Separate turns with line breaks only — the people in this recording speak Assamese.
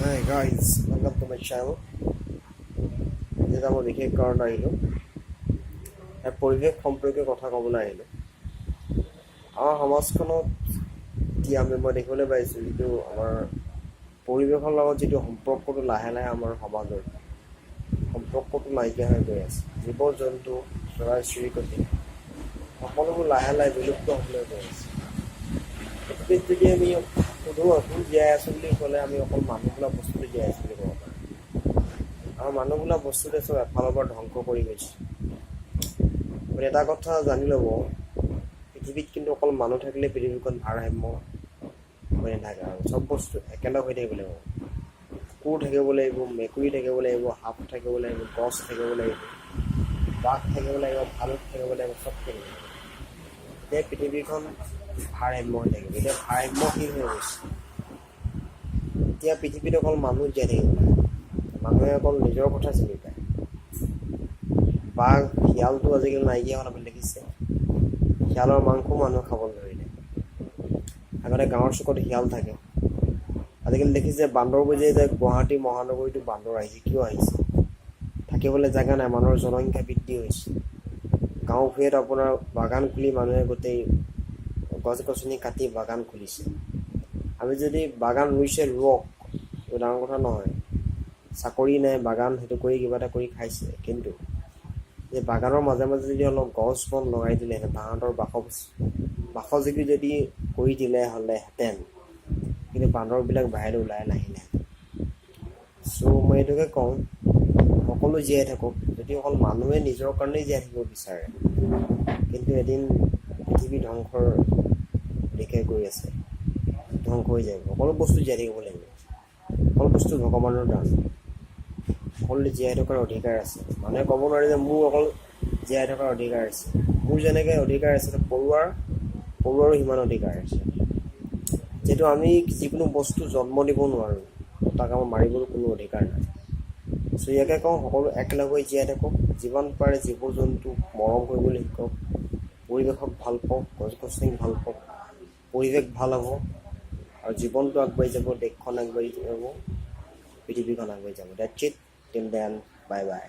Hi guys, welcome to my channel. এতিয়া মই বিশেষ কাৰণ আহিলোঁ পৰিৱেশ সম্পৰ্কে কথা ক'বলৈ আহিলোঁ। আমাৰ সমাজখনত এতিয়া মই দেখিবলৈ পাইছোঁ যিটো আমাৰ পৰিৱেশৰ লগত যিটো সম্পৰ্কটো লাহে লাহে আমাৰ সমাজৰ সম্পৰ্কটো নাইকিয়া হৈ গৈ আছে। জীৱ জন্তু চৰাই চিৰিকটি সকলোবোৰ লাহে লাহে বিলুপ্ত হ'বলৈ গৈ আছে। পৃথিৱীত যদি আমি সুধোঁ আকৌ জীয়াই আছোঁ বুলি ক'লে আমি অকল মানুহ বোলা বস্তুটো জীয়াই আছোঁ বুলি ক'ব পাৰোঁ। আৰু মানুহ বোলা বস্তুটোৱে চব এফালৰ পৰা ধ্বংস কৰি গৈছে। গতিকে এটা কথা জানি ল'ব, পৃথিৱীত কিন্তু অকল মানুহ থাকিলে পৃথিৱীখন ভাৰসাম্য হৈ নাথাকে আৰু চব বস্তু একেলগ হৈ থাকিব লাগিব। কুকুৰ থাকিব লাগিব, মেকুৰী থাকিব লাগিব, সাপ থাকিব লাগিব, গছ থাকিব লাগিব, বাঘ থাকিব লাগিব, ভালুক থাকিব লাগিব, চব থাকিব লাগিব। তেতিয়া পৃথিৱীখন ভাৰসাম্য হৈ থাকিব। এতিয়া ভাৰসাম্যহীন হৈ গৈছে। এতিয়া পৃথিৱীত অকল মানুহ জীয়াই থাকিব লাগে। মানুহে অকল নিজৰ কথা চিনি পায়। বাঘ শিয়ালটো আজিকালি নাইকিয়া হ'ল, আপুনি দেখিছে। শিয়ালৰ মাংসও মানুহে খাবলৈ ধৰিলে। আগতে গাঁৱৰ চুকত শিয়াল থাকে, আজিকালি দেখিছে বান্দৰবোৰ যে গুৱাহাটী মহানগৰীটো বান্দৰ আহিছে। কিয় আহিছে? থাকিবলৈ জেগা নাই, মানুহৰ জনসংখ্যা বৃদ্ধি হৈছে। গাঁও ভূঞেত আপোনাৰ বাগান খুলি মানুহে গোটেই গছ গছনি কাটি বাগান খুলিছে। আমি যদি বাগান ৰুইছে ৰুৱক, এইটো ডাঙৰ কথা নহয়। চাকৰি নাই, বাগান সেইটো কৰি কিবা এটা কৰি খাইছে, কিন্তু এই বাগানৰ মাজে মাজে যদি অলপ গছ বন লগাই দিলেহেঁতেন, তাহাঁতৰ বাসযোগী যদি কৰি দিলে হ'লেহেঁতেন, কিন্তু বান্দৰবিলাক বাহিৰলৈ ওলাই নাহিলেহেঁতেন। চ' মই এইটোকে কওঁ, সকলো জীয়াই থাকক। যদি অকল মানুহে নিজৰ কাৰণেই জীয়াই থাকিব বিচাৰে, কিন্তু এদিন পৃথিৱী ধ্বংসৰ দিশে গৈ আছে, ধ্বংস হৈ যাব। সকলো বস্তু জীয়াই থাকিব লাগিব। সকলো বস্তু ভগৱানৰ দান। সকলোৱে জীয়াই থকাৰ অধিকাৰ আছে। মানুহে ক'ব নোৱাৰে যে মোৰ অকল জীয়াই থকাৰ অধিকাৰ আছে। মোৰ যেনেকৈ অধিকাৰ আছে, পৰুৱাৰো সিমান অধিকাৰ আছে। যিহেতু আমি যিকোনো বস্তু জন্ম দিব নোৱাৰোঁ, তাক আমাৰ মাৰিবলৈ কোনো অধিকাৰ নাই। চ' ইয়াকে কওঁ, সকলো একেলগ হৈ জীয়াই থাকক। যিমান পাৰে জীৱ জন্তুক মৰম কৰিবলৈ শিকক। পৰিৱেশক ভাল পাওক, গছ গছনিক ভাল পাওক। পৰিৱেশ ভাল হ'ব আৰু জীৱনটো আগবাঢ়ি যাব, দেশখন আগবাঢ়ি যাব, পৃথিৱীখন আগবাঢ়ি যাব। That's it, till then, bye by.